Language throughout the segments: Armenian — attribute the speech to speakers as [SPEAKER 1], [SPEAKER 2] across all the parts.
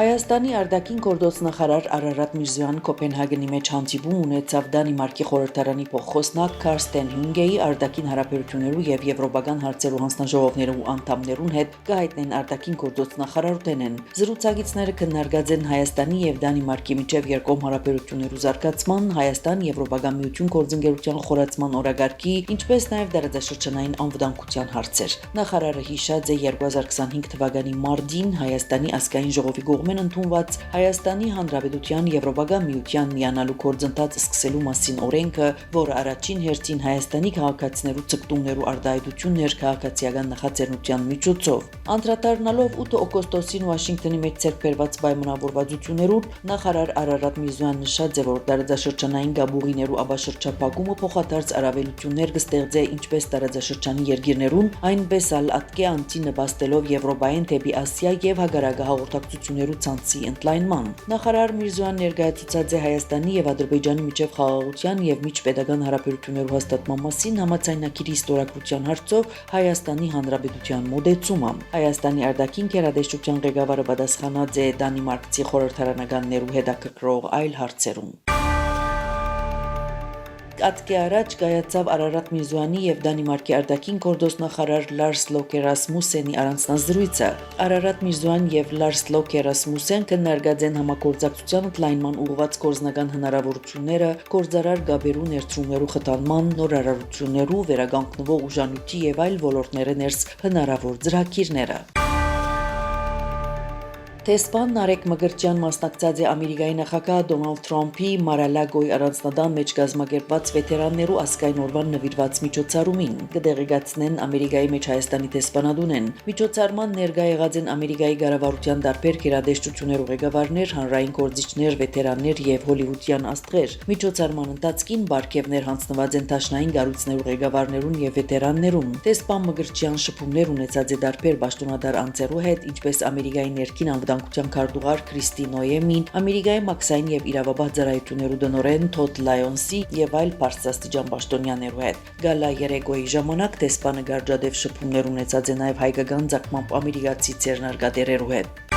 [SPEAKER 1] Հայաստանի արտաքին գործոստնախարար Արարատ Միրզոյան Կոպենհագենի մեջ հանդիպում ունեցավ Դանիմարկի խորհրդարանի փոխխոսնակ Քարստեն Հյունգեի արտաքին հարաբերություններու եւ եվրոպական հարցերու հանձնաժողովներու անդամներուն հետ կհայտնեն արտաքին գործոստնախարարութենեն։ Զրուցակիցները քննարկած են Հայաստանի եւ Դանիմարկի միջև երկկողմ հարաբերություններու զարգացման, Հայաստան-Եվրոպական միություն գործընկերության խորացման օրագարկի, ինչպես նաեւ դարաձաշրջանային անվտանգության հարցեր։ Նախարարը հիշած է 2025 թվականի մարտին Հայաստանի ազգային ժողովի կողմեն ընդունված Հայաստանի Հանրապետության Եվրոպական միության միանալու գործընթաց սկսելու մասին օրենքը, որը առաջին հերթին Հայաստանի քաղաքացիներու ցկտումներու արտահայտություններ քաղաքացիական նախաձեռնության միջոցով անդրադառնալով 8 օգոստոսին Վաշինգտոնի մեջ ձեռքբերված պայմանավորվածություններուն նախարար Արարատ Միրզոյան նշած է, որ դարաձաշրջանային գաբուղիներու աբաշրջապակումը փոխադարձ առավելություններ կստեղծե ինչպես դարաձաշրջանի երկիրներուն, այնպես էլ ատկե անտի նպաստելով Եվրոպային դեպի Ասիա եւ հագարակը հաղորդակցություններու ցանցի ընդլայնման։ Նախարար Միրզոյան ներկայացուցած է Հայաստանի եւ Ադրբեջանի միջև խաղաղության եւ միջպետական հարաբերություններու հաստատման մասին համաձայնագիրի ստորագրության հարցով Հայաստանի Հանրապետության մոդեցումը։ Հայաստանի արտաքին գերատեսչության ղեկավարը պատասխանած է Դանիմարկցի խորհրդարանականներու հետաքրքրող այլ հարցերուն։ Ատկե առաջ կայացավ Արարատ Միրզոյանի եւ Դանիմարկի արտաքին գործոստնախարար Լարս Լոկե Ռասմուսենի առանձնազրույցը։ Արարատ Միրզոյան եւ Լարս Լոկե Ռասմուսեն քննարկած են համագործակցության ընդլայնման ուղղված գործնական հնարավորությունները, գործարար գաբերու ներդրումներու խթանման, նորարարություններու, վերագանքնվող ուժանույթի եւ այլ ոլորտները ներս հնարավոր ծրագիրները։ Տեսփան Նարեկ Մկրտչյան մասնակցած է Ամերիկայի նախագահ Դոնալդ Թրամփի Մարալագոյի առանձնատան մեջ կազմակերպված վետերաններու ազգային օրվան նվիրված միջոցառումին։ Կդեղեկացնեն Ամերիկայի մեջ Հայաստանի տեսփանադունեն։ Միջոցառման ներկա եղած են Ամերիկայի կառավարության տարբեր գերատեսչություններու ղեկավարներ, հանրային գործիչներ, վետերաններ եւ հոլիվուդյան աստղեր։ Միջոցառման ընթացքին բարգեւներ հանձնված են դաշնային կառույցներու ղեկավարներուն եւ վետերաններուն։ Տեսփան Մկրտչյան շփումներ ունեցած է տարբեր պաշտոնատար անձերու հետ, ինչպես Ամերիկայի ներքին անվտանգության քարտուղար Քրիստի Նոյեմին, Ամերիկայի մաքսային եւ իրավաբար ծառայություններու դնորեն Թոդ Լայոնսի եւ այլ բարձրաստիճան պաշտոնյաներու հետ։ Գալա երեկոյի ժամանակ տեսփանը գարժադեվ շփումներ ունեցած է նաեւ հայկական ցակմամբ ամերիկացի ձեռնարկատերերու հետ։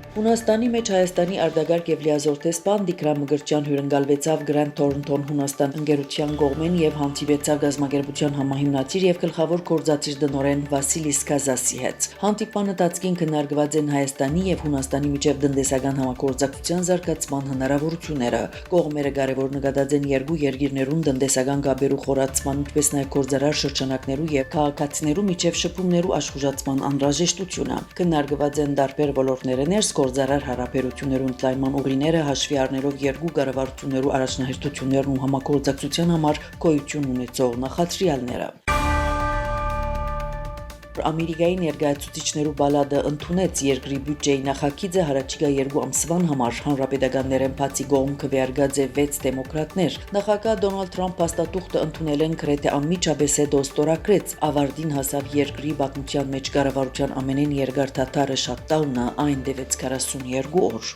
[SPEAKER 1] Հունաստանի մեջ Հայաստանի արտագաղթ եւ լիազոր տեսփան Դիկրամ Մկրտչյան հյուրընկալվեցավ Grand Thornton Հունաստան ընկերության կողմեն եւ հանդիպեցավ գազམ་ագերբության համահիմնադիր եւ գլխավոր գործադիր դնորեն Վասիլիս Կազասի հետ։ Հանդիպանը տածկին քննարկված են Հայաստանի եւ Հունաստանի միջև տնտեսական համագործակցության զարգացման հնարավորությունները։ Կողմերը կարևոր նկատած են երկու երկիրներուն տնտեսական գաբերու խորացման, ինչպես նաեւ գործարար շրջանակներու եւ քաղաքացիներու միջև շփումներու աշխուժացման անհրաժեշտությունը։ Քննարկված են տարբեր ոլորտները ներս գործարար հարաբերություններու ընդլայնման ուղիները հաշվի առնելով երկու կառավարություններու առաջնահերթություններն ու համագործակցության համար գոյություն ունեցող նախադրյալները։ Ամերիկայի ներկայացուցիչներու բալադը ընդունեց երկրի բյուջեի նախագիծը հարաճիգա 2 ամսվան համար հանրապետականներեն բացի կողմ քվեարկած է 6 դեմոկրատներ։ Նախագահ Դոնալդ Թրամփ հաստատուղթը ընդունել են գրեթե անմիջապես հետո ստորագրեց ավարտին հասավ երկրի պատմության մեջ կառավարության ամենեն երկար դադարը շատդաունը այն տևեց 42 օր։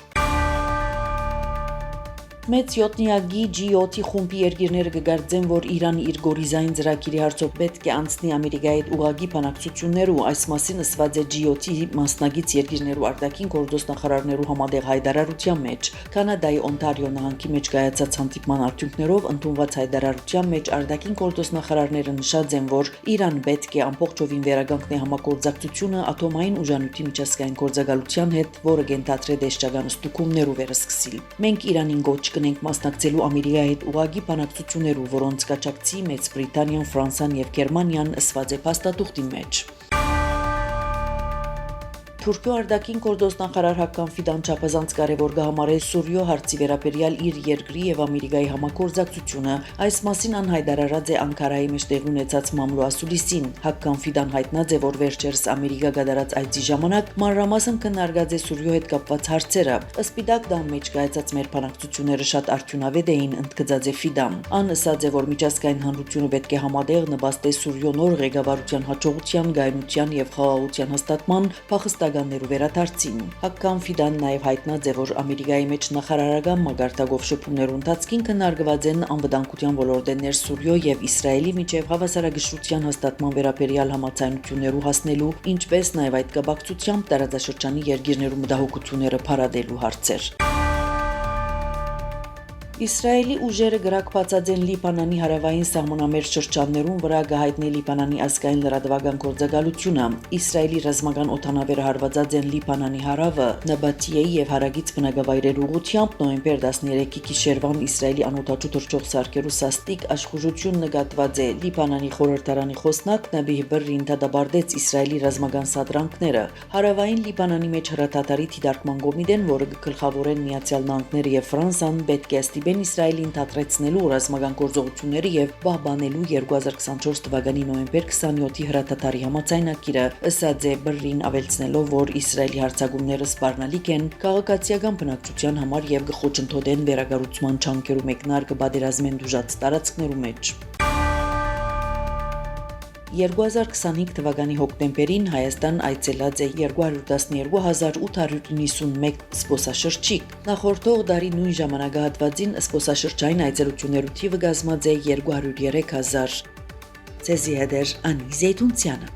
[SPEAKER 1] Մեծ յոթնյակի G7-ի խումբի երկիրները կգործեն, որ Իրանը իր գորիզային ծրագիրի հարցով պետք է անցնի Ամերիկայի հետ ուղղակի բանակցություններու, այս մասին ասված է G7-ի մասնակից երկիրներու արտաքին գործոստնախարարներու համատեղ հայտարարության մեջ։ Կանադայի Օնտարիո նահանգի մեջ կայացած հանդիպման արդյունքներով ընդունված հայտարարության մեջ արտաքին գործոստնախարարները նշած են, որ Իրան պետք է ամբողջովին վերականգնի համագործակցությունը ատոմային ուժանույթի միջազգային գործակալության հետ, որը կենթադրե դեշճական ստուգումներու վերսկսիլ։ Մենք Իրանին գոչ կնենք մասնակցելու Ամերիկայի հետ ուղղակի բանակցություններու, որոնց կաջակցի Մեծ Բրիտանիան, Ֆրանսիան եւ Գերմանիան ըսված է փաստաթուղթի մեջ։ Թուրքիո արտաքին գործոստնախարար Հակկան Ֆիդան չափազանց կարևոր կհամարե Սուրիո հարցի վերաբերյալ իր երկրի եւ Ամերիկայի համագործակցությունը։ Այս մասին անհայտարարած է Անկարայի մեջ տեղի ունեցած մամլո ասուլիսին։ Հակկան Ֆիդան հայտնած է, որ վերջերս Ամերիկա կատարած այցի ժամանակ մանրամասն քննարկած է Սուրիո հետ կապված հարցերը։ Սպիտակ տան մեջ կայացած մեր բանակցությունները շատ արդյունավետ էին, ընդգծած է Ֆիդան։ Ան ասաց է, որ միջազգային հանրությունը պետք է համատեղ նպաստի Սուրիո նոր ղեկավարության հաջողության, գայունության եւ խաղաղության հաստատման, փախստական տվյալներու վերադարձին։ Հակկան Ֆիդան նաև հայտնած է, որ Ամերիկայի մեջ նախարարական մագարտակով շփումներու ընթացքին քննարկված են անվտանգության ոլորտներ Սուրիո եւ Իսրայելի միջև հավասարակշռության հաստատման վերաբերյալ համաձայնություններու հասնելու, ինչպես նաև այդ կապակցությամբ տարածաշրջանի երկիրներու մտահոգությունները փարադելու հարցեր։ Իսրայելի ուժերը գրակված են Լիբանանի հարավային սահմանամերձ շրջաններում վրա գահիտնի Լիբանանի ազգային լրատվական գործակալությունը։ Իսրայելի ռազմական օդանավերը հարվածած են Լիբանանի հարավը, Նաբաթիեի եւ հարագից բնակավայրերի ուղղությամբ նոյեմբեր 13-ի գիշերվան Իսրայելի անօդաչու թռչող սարքերու սաստիկ աշխուժություն նկատված է։ Լիբանանի խորհրդարանի խոսնակ Նաբիհ Բրրին դադարեց Իսրայելի ռազմական սադրանքները։ Հարավային Լիբանանի մեջ հրաթաթարի դիտարկման կոմիտեն, որը գլխավորեն Միացյալ Նահանգները եւ Ֆրանսան, պետք է ստիպեն Իսրայելին դադրեցնելու ռազմական գործողությունները եւ պահպանելու 2024 թվականի նոյեմբեր 27-ի հրաթաթարի համաձայնագիրը, ըստ է Բրրին, ավելցնելով, որ Իսրայելի հարձակումները սպառնալիք են քաղաքացիական բնակչության համար եւ կխոչընդոտեն վերակառուցման չանքերու մեկնարկը պատերազմեն դժուժած տարածքներու մեջ։ 2025 թվականի հոկտեմբերին Հայաստան այցելած է 212,891 զբոսաշրջիկ։ Նախորդող դարի նույն ժամանակահատվածին զբոսաշրջային այցելություններու թիվը կազմած է 203,000։ Ցեզի հետ Անի Զեյթունցյանը։